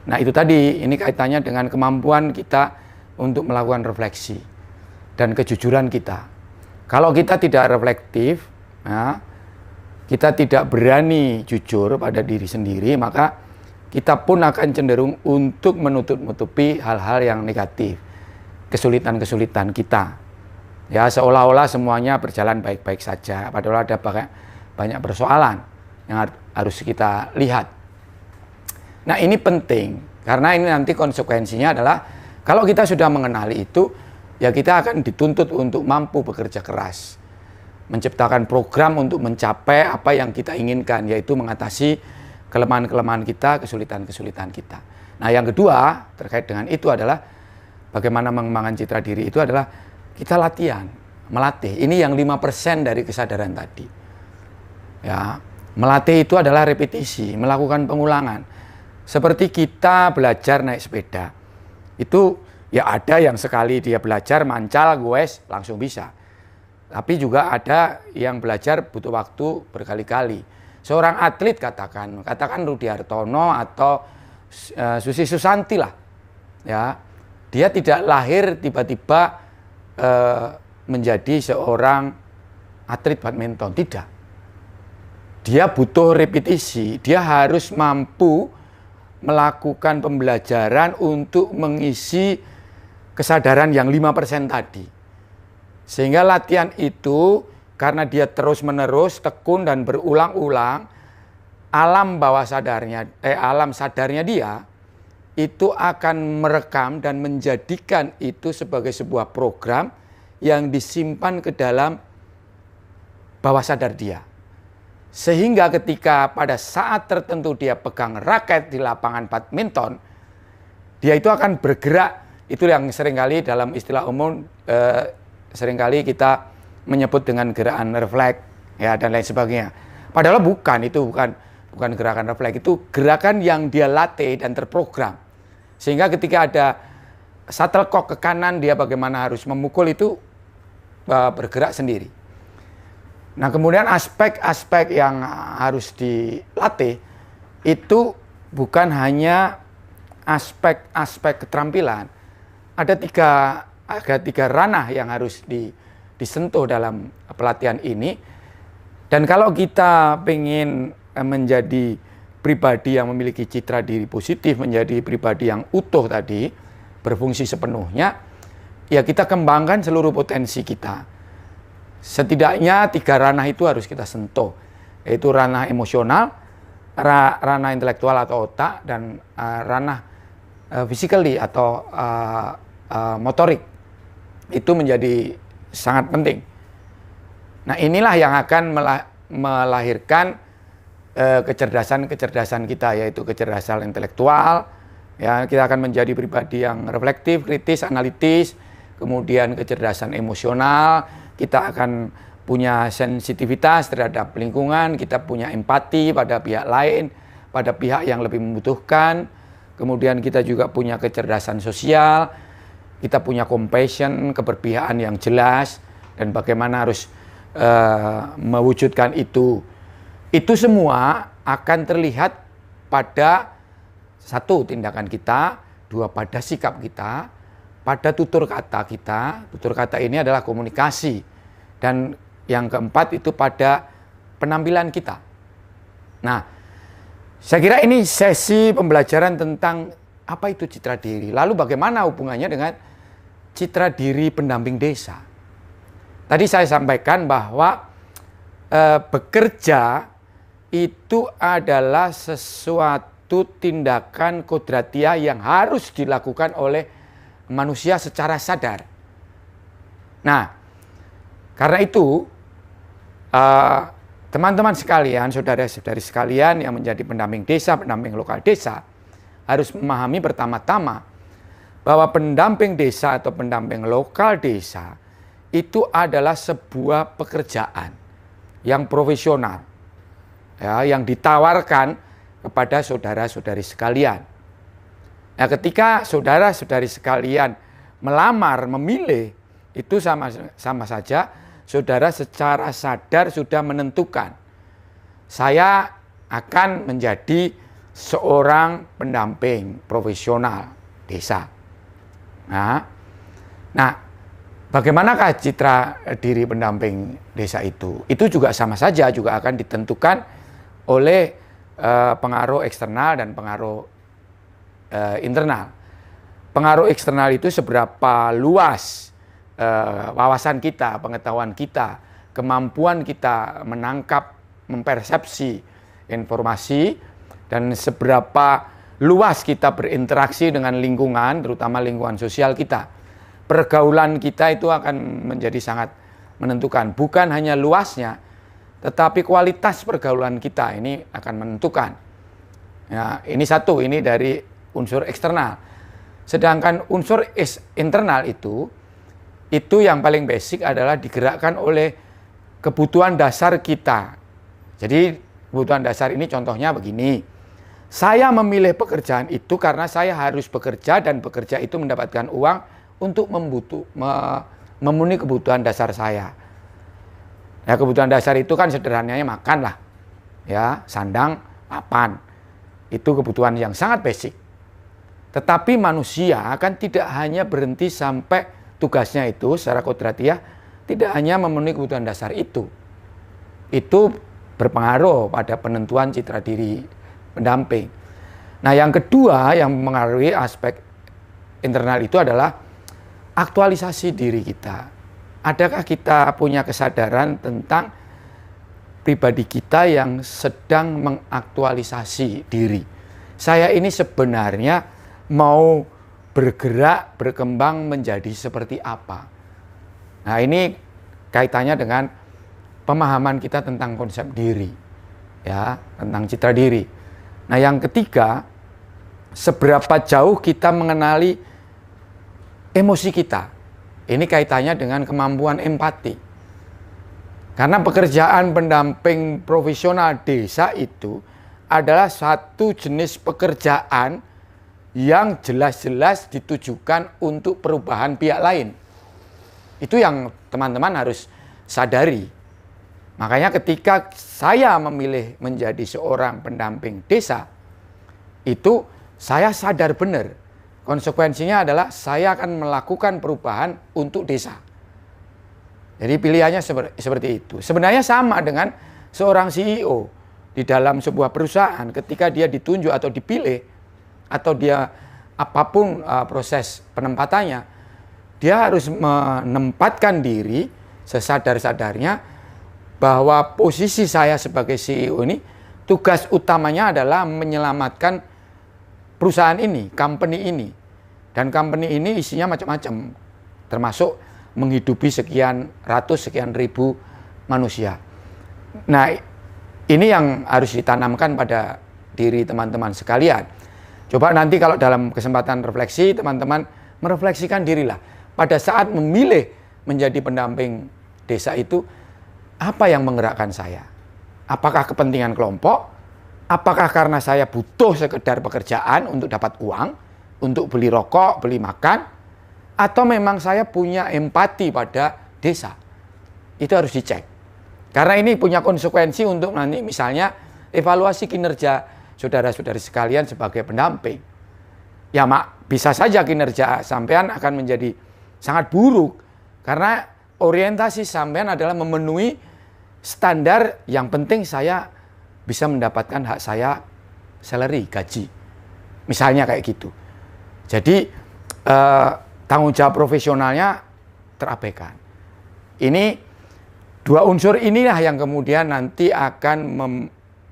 Nah itu tadi, ini kaitannya dengan kemampuan kita untuk melakukan refleksi dan kejujuran kita. Kalau kita tidak reflektif, nah, kita tidak berani jujur pada diri sendiri, maka kita pun akan cenderung untuk menutup-nutupi hal-hal yang negatif, kesulitan-kesulitan kita. Ya, seolah-olah semuanya berjalan baik-baik saja, padahal ada banyak persoalan yang harus kita lihat. Nah, ini penting, karena ini nanti konsekuensinya adalah kalau kita sudah mengenali itu, ya kita akan dituntut untuk mampu bekerja keras, menciptakan program untuk mencapai apa yang kita inginkan, yaitu mengatasi kelemahan-kelemahan kita, kesulitan-kesulitan kita. Nah, yang kedua terkait dengan itu adalah bagaimana mengembangkan citra diri itu adalah kita latihan, melatih. Ini yang 5% dari kesadaran tadi. Ya, melatih itu adalah repetisi, melakukan pengulangan. Seperti kita belajar naik sepeda. Itu ya ada yang sekali dia belajar mancal, goes, langsung bisa. Tapi juga ada yang belajar butuh waktu berkali-kali. Seorang atlet katakan Rudi Hartono atau Susi Susanti lah. Ya, dia tidak lahir tiba-tiba menjadi seorang atlet badminton, tidak. Dia butuh repetisi, dia harus mampu melakukan pembelajaran untuk mengisi kesadaran yang 5% tadi. Sehingga latihan itu karena dia terus-menerus tekun dan berulang-ulang, alam sadarnya dia itu akan merekam dan menjadikan itu sebagai sebuah program yang disimpan ke dalam bawah sadar dia. Sehingga ketika pada saat tertentu dia pegang raket di lapangan badminton, dia itu akan bergerak. Itu yang seringkali dalam istilah umum seringkali kita menyebut dengan gerakan refleks, ya, dan lain sebagainya. Padahal itu bukan gerakan refleks, itu gerakan yang dia latih dan terprogram. Sehingga ketika ada shuttlecock ke kanan, dia bagaimana harus memukul itu bergerak sendiri. Nah, kemudian aspek-aspek yang harus dilatih itu bukan hanya aspek-aspek keterampilan. Ada tiga ranah yang harus disentuh dalam pelatihan ini. Dan kalau kita ingin menjadi pribadi yang memiliki citra diri positif, menjadi pribadi yang utuh tadi, berfungsi sepenuhnya, ya kita kembangkan seluruh potensi kita. Setidaknya 3 ranah itu harus kita sentuh, yaitu ranah emosional, ranah intelektual atau otak, dan ranah physically atau motorik. Itu menjadi sangat penting. Nah, inilah yang akan melahirkan kecerdasan-kecerdasan kita, yaitu kecerdasan intelektual. Ya, kita akan menjadi pribadi yang reflektif, kritis, analitis, kemudian kecerdasan emosional, kita akan punya sensitivitas terhadap lingkungan, kita punya empati pada pihak lain, pada pihak yang lebih membutuhkan, kemudian kita juga punya kecerdasan sosial, kita punya compassion, keberpihakan yang jelas, dan bagaimana harus mewujudkan itu. Itu semua akan terlihat pada 1, tindakan kita, 2, pada sikap kita, pada tutur kata kita. Tutur kata ini adalah komunikasi. Dan yang keempat itu pada penampilan kita. Nah, saya kira ini sesi pembelajaran tentang apa itu citra diri. Lalu bagaimana hubungannya dengan citra diri pendamping desa. Tadi saya sampaikan bahwa bekerja itu adalah sesuatu tindakan kodratiah yang harus dilakukan oleh manusia secara sadar. Nah, karena itu teman-teman sekalian, saudara-saudari sekalian yang menjadi pendamping desa, pendamping lokal desa, harus memahami pertama-tama bahwa pendamping desa atau pendamping lokal desa itu adalah sebuah pekerjaan yang profesional, ya, yang ditawarkan kepada saudara-saudari sekalian. Nah, ketika saudara-saudari sekalian melamar, memilih, itu sama saja saudara secara sadar sudah menentukan, saya akan menjadi seorang pendamping profesional desa. Nah, bagaimanakah citra diri pendamping desa itu? Itu juga sama saja, juga akan ditentukan oleh pengaruh eksternal dan pengaruh internal. Pengaruh eksternal itu seberapa luas wawasan kita, pengetahuan kita, kemampuan kita menangkap, mempersepsi informasi, dan seberapa luas kita berinteraksi dengan lingkungan, terutama lingkungan sosial kita. Pergaulan kita itu akan menjadi sangat menentukan. Bukan hanya luasnya, tetapi kualitas pergaulan kita ini akan menentukan. Ya, ini satu, ini dari unsur eksternal. Sedangkan unsur internal itu yang paling basic adalah digerakkan oleh kebutuhan dasar kita. Jadi kebutuhan dasar ini contohnya begini. Saya memilih pekerjaan itu karena saya harus bekerja, dan bekerja itu mendapatkan uang untuk memenuhi kebutuhan dasar saya. Ya, kebutuhan dasar itu kan sederhananya makan lah, ya, sandang, papan. Itu kebutuhan yang sangat basic. Tetapi manusia kan tidak hanya berhenti sampai tugasnya itu secara kodratiah, tidak hanya memenuhi kebutuhan dasar itu. Itu berpengaruh pada penentuan citra diri pendamping. Nah, yang kedua yang mengaruhi aspek internal itu adalah aktualisasi diri kita. Adakah kita punya kesadaran tentang pribadi kita yang sedang mengaktualisasi diri? Saya ini sebenarnya mau bergerak, berkembang menjadi seperti apa? Nah, ini kaitannya dengan pemahaman kita tentang konsep diri, ya, tentang citra diri. Nah, yang ketiga, seberapa jauh kita mengenali emosi kita. Ini kaitannya dengan kemampuan empati. Karena pekerjaan pendamping profesional desa itu adalah satu jenis pekerjaan yang jelas-jelas ditujukan untuk perubahan pihak lain. Itu yang teman-teman harus sadari. Makanya ketika saya memilih menjadi seorang pendamping desa, itu saya sadar benar. Konsekuensinya adalah saya akan melakukan perubahan untuk desa. Jadi pilihannya seperti itu. Sebenarnya sama dengan seorang CEO di dalam sebuah perusahaan ketika dia ditunjuk atau dipilih, atau dia apapun proses penempatannya, dia harus menempatkan diri sesadar-sadarnya bahwa posisi saya sebagai CEO ini, tugas utamanya adalah menyelamatkan perusahaan ini, company ini. Dan company ini isinya macam-macam, termasuk menghidupi sekian ratus, sekian ribu manusia. Nah, ini yang harus ditanamkan pada diri teman-teman sekalian. Coba nanti kalau dalam kesempatan refleksi, teman-teman merefleksikan dirilah. Pada saat memilih menjadi pendamping desa itu, apa yang menggerakkan saya? Apakah kepentingan kelompok? Apakah karena saya butuh sekedar pekerjaan untuk dapat uang, untuk beli rokok, beli makan? Atau memang saya punya empati pada desa? Itu harus dicek. Karena ini punya konsekuensi untuk nanti misalnya evaluasi kinerja saudara-saudari sekalian sebagai pendamping. Ya bisa saja kinerja sampean akan menjadi sangat buruk. Karena orientasi sampean adalah memenuhi standar yang penting saya bisa mendapatkan hak saya, salary, gaji. Misalnya kayak gitu. Jadi tanggung jawab profesionalnya terabaikan. Ini dua unsur inilah yang kemudian nanti akan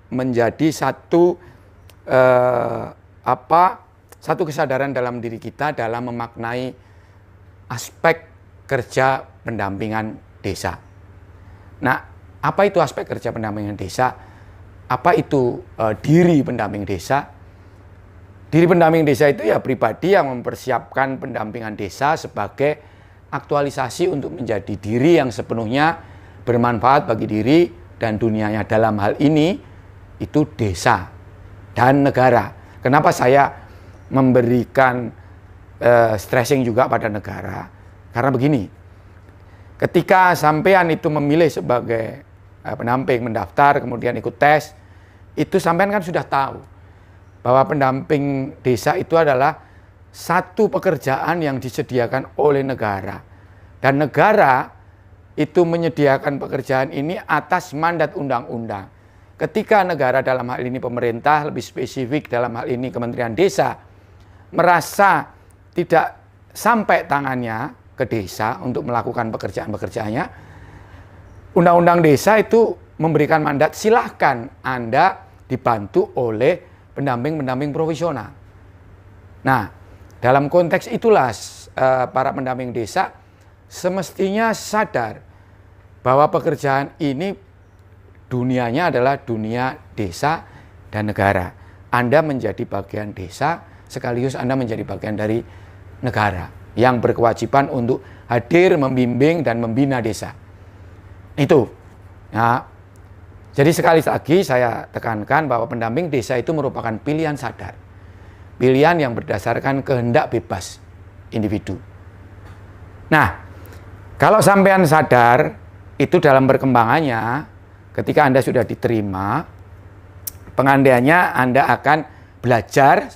menjadi satu kesadaran dalam diri kita dalam memaknai aspek kerja pendampingan desa. Nah, apa itu aspek kerja pendampingan desa? Apa itu diri pendamping desa? Diri pendamping desa itu ya pribadi yang mempersiapkan pendampingan desa sebagai aktualisasi untuk menjadi diri yang sepenuhnya bermanfaat bagi diri dan dunianya. Dalam hal ini itu desa dan negara. Kenapa saya memberikan stressing juga pada negara? Karena begini, ketika sampean itu memilih sebagai pendamping, mendaftar, kemudian ikut tes, itu sampean kan sudah tahu bahwa pendamping desa itu adalah satu pekerjaan yang disediakan oleh negara. Dan negara itu menyediakan pekerjaan ini atas mandat undang-undang. Ketika negara dalam hal ini pemerintah, lebih spesifik dalam hal ini Kementerian Desa, merasa tidak sampai tangannya ke desa untuk melakukan pekerjaan-pekerjaannya, Undang-Undang Desa itu memberikan mandat, silahkan Anda dibantu oleh pendamping-pendamping profesional. Nah, dalam konteks itulah para pendamping desa semestinya sadar bahwa pekerjaan ini dunianya adalah dunia desa dan negara. Anda menjadi bagian desa, sekaligus Anda menjadi bagian dari negara yang berkewajiban untuk hadir, membimbing, dan membina desa. Itu. Nah, jadi sekali lagi saya tekankan bahwa pendamping desa itu merupakan pilihan sadar. Pilihan yang berdasarkan kehendak bebas individu. Nah, kalau sampean sadar, itu dalam perkembangannya, ketika Anda sudah diterima, pengandaiannya Anda akan belajar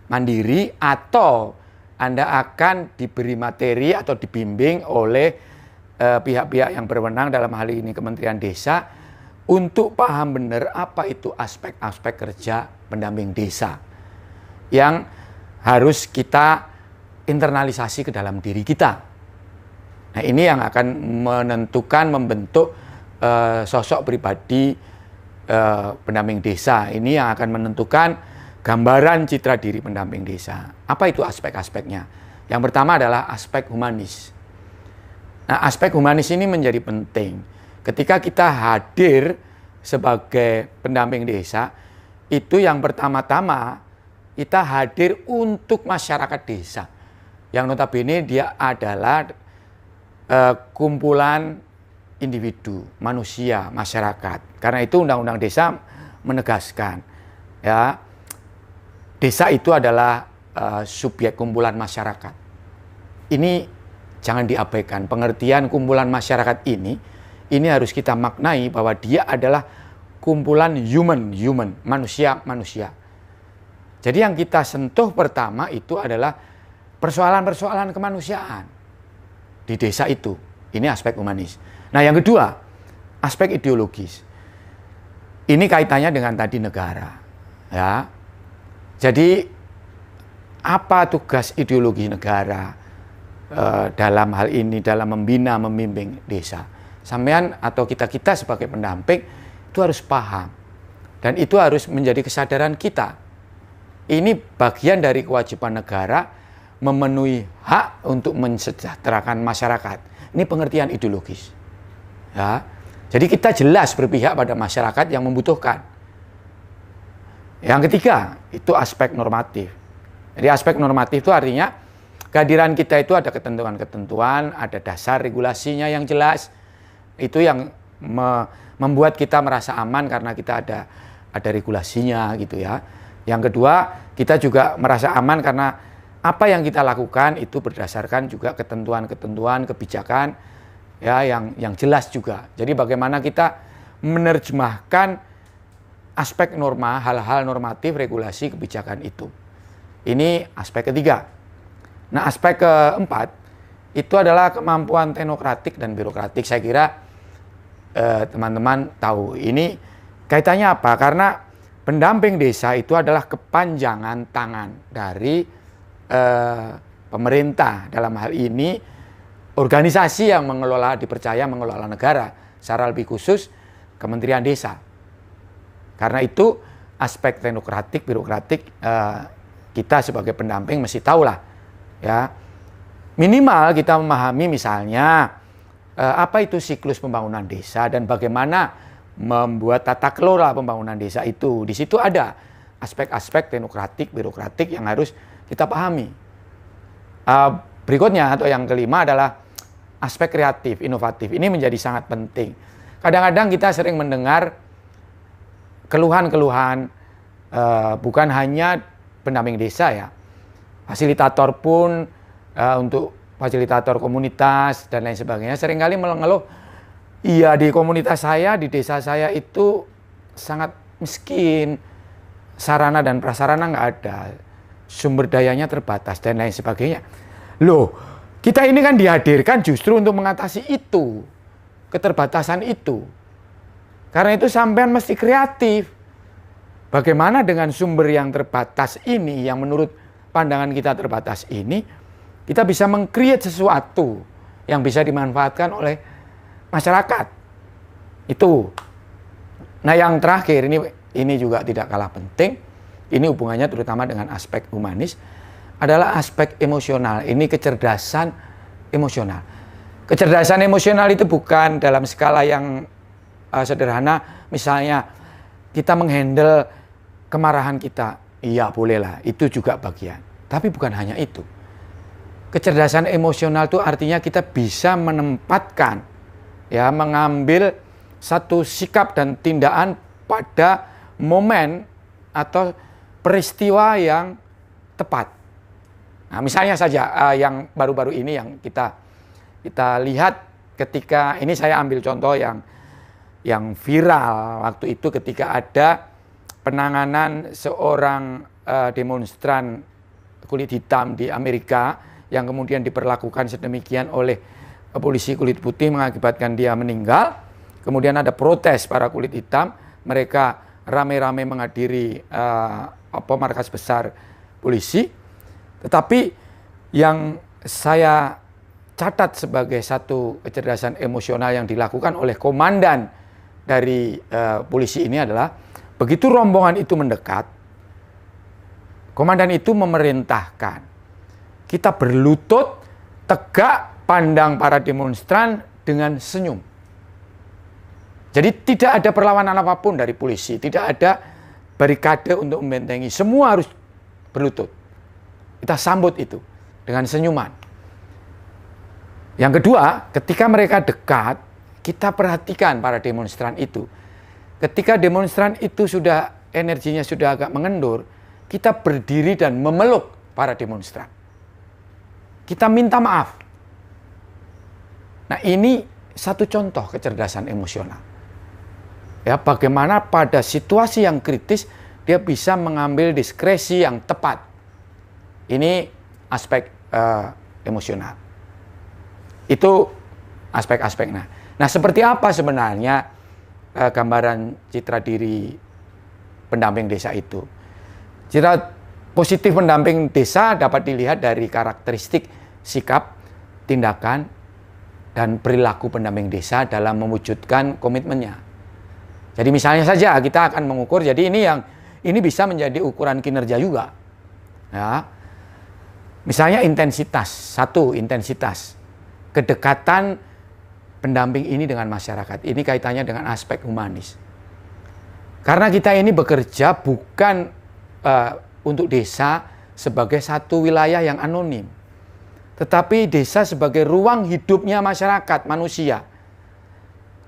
mandiri atau Anda akan diberi materi atau dibimbing oleh pihak-pihak yang berwenang, dalam hal ini Kementerian Desa, untuk paham benar apa itu aspek-aspek kerja pendamping desa yang harus kita internalisasi ke dalam diri kita. Nah, ini yang akan menentukan, membentuk sosok pribadi pendamping desa. Ini yang akan menentukan gambaran citra diri pendamping desa. Apa itu aspek-aspeknya? Yang pertama adalah aspek humanis. Nah, aspek humanis ini menjadi penting. Ketika kita hadir sebagai pendamping desa, itu yang pertama-tama kita hadir untuk masyarakat desa. Yang notabene dia adalah kumpulan individu, manusia, masyarakat. Karena itu Undang-Undang Desa menegaskan, ya, desa itu adalah subjek kumpulan masyarakat. Ini jangan diabaikan. Pengertian kumpulan masyarakat ini harus kita maknai bahwa dia adalah kumpulan human, manusia. Jadi yang kita sentuh pertama itu adalah persoalan-persoalan kemanusiaan di desa itu. Ini aspek humanis. Nah, yang kedua, aspek ideologis. Ini kaitannya dengan tadi negara, ya. Jadi apa tugas ideologi negara dalam hal ini, dalam membina, membimbing desa. Sampean atau kita-kita sebagai pendamping itu harus paham. Dan itu harus menjadi kesadaran kita. Ini bagian dari kewajiban negara memenuhi hak untuk mensejahterakan masyarakat. Ini pengertian ideologis. Ya. Jadi kita jelas berpihak pada masyarakat yang membutuhkan. Yang ketiga, itu aspek normatif. Jadi aspek normatif itu artinya kehadiran kita itu ada ketentuan-ketentuan, ada dasar regulasinya yang jelas. Itu yang membuat kita merasa aman karena kita ada regulasinya gitu ya. Yang kedua, kita juga merasa aman karena apa yang kita lakukan itu berdasarkan juga ketentuan-ketentuan kebijakan ya yang jelas juga. Jadi bagaimana kita menerjemahkan aspek norma, hal-hal normatif regulasi kebijakan itu. Ini aspek ketiga. Nah, aspek keempat itu adalah kemampuan teknokratik dan birokratik. Saya kira teman-teman tahu ini kaitannya apa? Karena pendamping desa itu adalah kepanjangan tangan dari pemerintah. Dalam hal ini organisasi yang dipercaya mengelola negara, secara lebih khusus Kementerian Desa. Karena itu aspek teknokratik, birokratik kita sebagai pendamping mesti tahulah ya. Minimal kita memahami misalnya apa itu siklus pembangunan desa dan bagaimana membuat tata kelola pembangunan desa itu. Di situ ada aspek-aspek teknokratik, birokratik yang harus kita pahami. Berikutnya atau yang kelima adalah aspek kreatif, inovatif. Ini menjadi sangat penting. Kadang-kadang kita sering mendengar keluhan-keluhan bukan hanya pendamping desa ya, fasilitator pun untuk fasilitator komunitas dan lain sebagainya seringkali mengeluh, iya di komunitas saya, di desa saya itu sangat miskin, sarana dan prasarana nggak ada, sumber dayanya terbatas dan lain sebagainya. Loh, kita ini kan dihadirkan justru untuk mengatasi itu, keterbatasan itu. Karena itu sampean mesti kreatif. Bagaimana dengan sumber yang terbatas ini, yang menurut pandangan kita terbatas ini, kita bisa meng-create sesuatu yang bisa dimanfaatkan oleh masyarakat. Itu. Nah, yang terakhir ini juga tidak kalah penting. Ini hubungannya terutama dengan aspek humanis, adalah aspek emosional. Ini kecerdasan emosional. Kecerdasan emosional itu bukan dalam skala yang sederhana, misalnya kita menghandle kemarahan kita, iya bolehlah, itu juga bagian. Tapi bukan hanya itu. Kecerdasan emosional itu artinya kita bisa menempatkan, ya, mengambil satu sikap dan tindakan pada momen atau peristiwa yang tepat. Nah, misalnya saja yang baru-baru ini yang kita lihat ketika ini, saya ambil contoh yang viral waktu itu ketika ada penanganan seorang demonstran kulit hitam di Amerika yang kemudian diperlakukan sedemikian oleh polisi kulit putih mengakibatkan dia meninggal. Kemudian ada protes para kulit hitam, mereka rame-rame menghadiri markas besar polisi. Tetapi yang saya catat sebagai satu kecerdasan emosional yang dilakukan oleh komandan dari polisi ini adalah begitu rombongan itu mendekat, komandan itu memerintahkan kita berlutut, tegak, pandang para demonstran dengan senyum. Jadi tidak ada perlawanan apapun dari polisi, tidak ada barikade untuk membentengi, semua harus berlutut. Kita sambut itu dengan senyuman. Yang kedua, ketika mereka dekat, kita perhatikan para demonstran itu. Ketika demonstran itu sudah energinya sudah agak mengendur, kita berdiri dan memeluk para demonstran. Kita minta maaf. Nah, ini satu contoh kecerdasan emosional. Ya, bagaimana pada situasi yang kritis dia bisa mengambil diskresi yang tepat. Ini aspek emosional. Itu aspek-aspeknya. Nah, seperti apa sebenarnya gambaran citra diri pendamping desa itu? Citra positif pendamping desa dapat dilihat dari karakteristik, sikap, tindakan, dan perilaku pendamping desa dalam mewujudkan komitmennya. Jadi misalnya saja kita akan mengukur, jadi ini bisa menjadi ukuran kinerja juga. Ya. Misalnya intensitas, intensitas. Kedekatan pendamping ini dengan masyarakat. Ini kaitannya dengan aspek humanis. Karena kita ini bekerja bukan untuk desa sebagai satu wilayah yang anonim, tetapi desa sebagai ruang hidupnya masyarakat, manusia.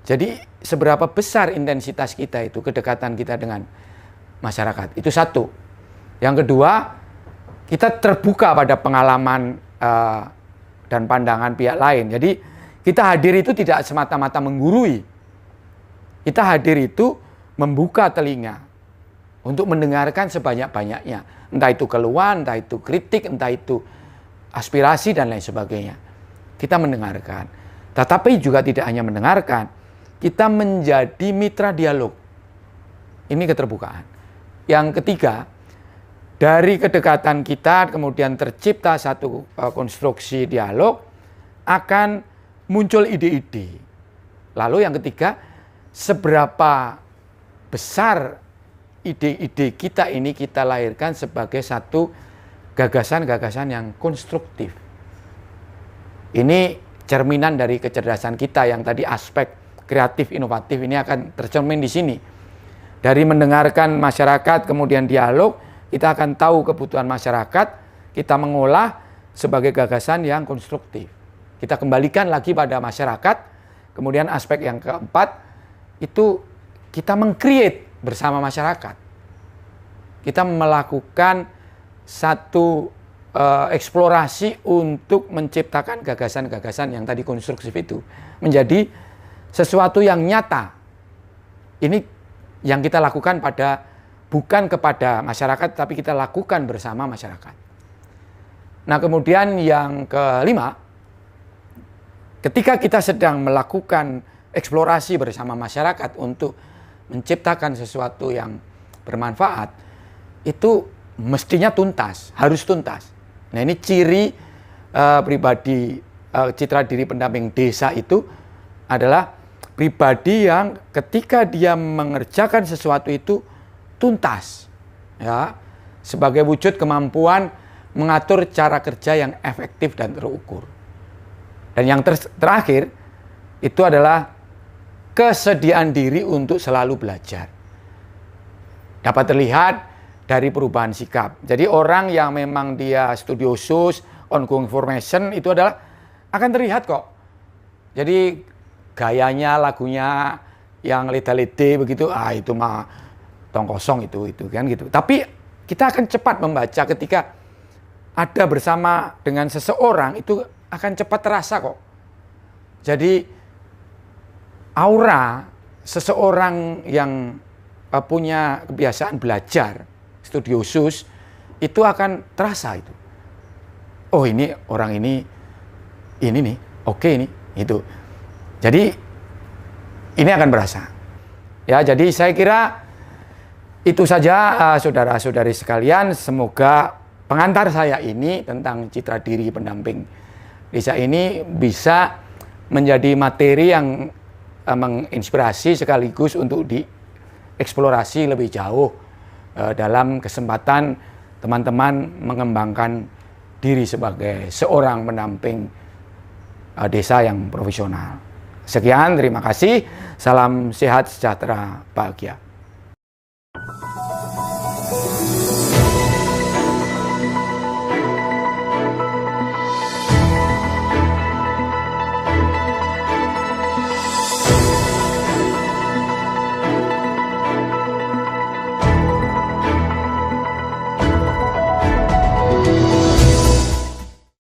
Jadi seberapa besar intensitas kita itu, kedekatan kita dengan masyarakat. Itu satu. Yang kedua, kita terbuka pada pengalaman dan pandangan pihak lain. Jadi kita hadir itu tidak semata-mata menggurui. Kita hadir itu membuka telinga untuk mendengarkan sebanyak-banyaknya. Entah itu keluhan, entah itu kritik, entah itu aspirasi dan lain sebagainya. Kita mendengarkan. Tetapi juga tidak hanya mendengarkan, kita menjadi mitra dialog. Ini keterbukaan. Yang ketiga, dari kedekatan kita kemudian tercipta satu konstruksi dialog, akan muncul ide-ide. Lalu yang ketiga, seberapa besar ide-ide kita ini kita lahirkan sebagai satu gagasan-gagasan yang konstruktif. Ini cerminan dari kecerdasan kita yang tadi aspek kreatif, inovatif ini akan tercermin di sini. Dari mendengarkan masyarakat kemudian dialog, kita akan tahu kebutuhan masyarakat, kita mengolah sebagai gagasan yang konstruktif. Kita kembalikan lagi pada masyarakat. Kemudian aspek yang keempat itu kita meng-create bersama masyarakat. Kita melakukan satu eksplorasi untuk menciptakan gagasan-gagasan yang tadi konstruktif itu menjadi sesuatu yang nyata. Ini yang kita lakukan bukan kepada masyarakat, tapi kita lakukan bersama masyarakat. Nah, kemudian yang kelima, ketika kita sedang melakukan eksplorasi bersama masyarakat untuk menciptakan sesuatu yang bermanfaat, itu mestinya tuntas, harus tuntas. Nah, ini ciri pribadi citra diri pendamping desa itu adalah pribadi yang ketika dia mengerjakan sesuatu itu tuntas, ya, sebagai wujud kemampuan mengatur cara kerja yang efektif dan terukur. Dan yang terakhir itu adalah kesediaan diri untuk selalu belajar. Dapat terlihat dari perubahan sikap. Jadi orang yang memang dia studiosus, ongoing formation itu adalah akan terlihat kok. Jadi gayanya, lagunya yang leda-lede begitu, itu mah tong kosong itu kan gitu. Tapi kita akan cepat membaca ketika ada bersama dengan seseorang itu akan cepat terasa kok. Jadi aura seseorang yang punya kebiasaan belajar, studiosus, itu akan terasa itu. Oh, ini orang ini nih, oke ini, itu. Jadi ini akan berasa. Ya, jadi saya kira itu saja saudara-saudari sekalian. Semoga pengantar saya ini tentang citra diri pendamping desa ini bisa menjadi materi yang menginspirasi sekaligus untuk dieksplorasi lebih jauh dalam kesempatan teman-teman mengembangkan diri sebagai seorang pendamping desa yang profesional. Sekian, terima kasih. Salam sehat, sejahtera, bahagia.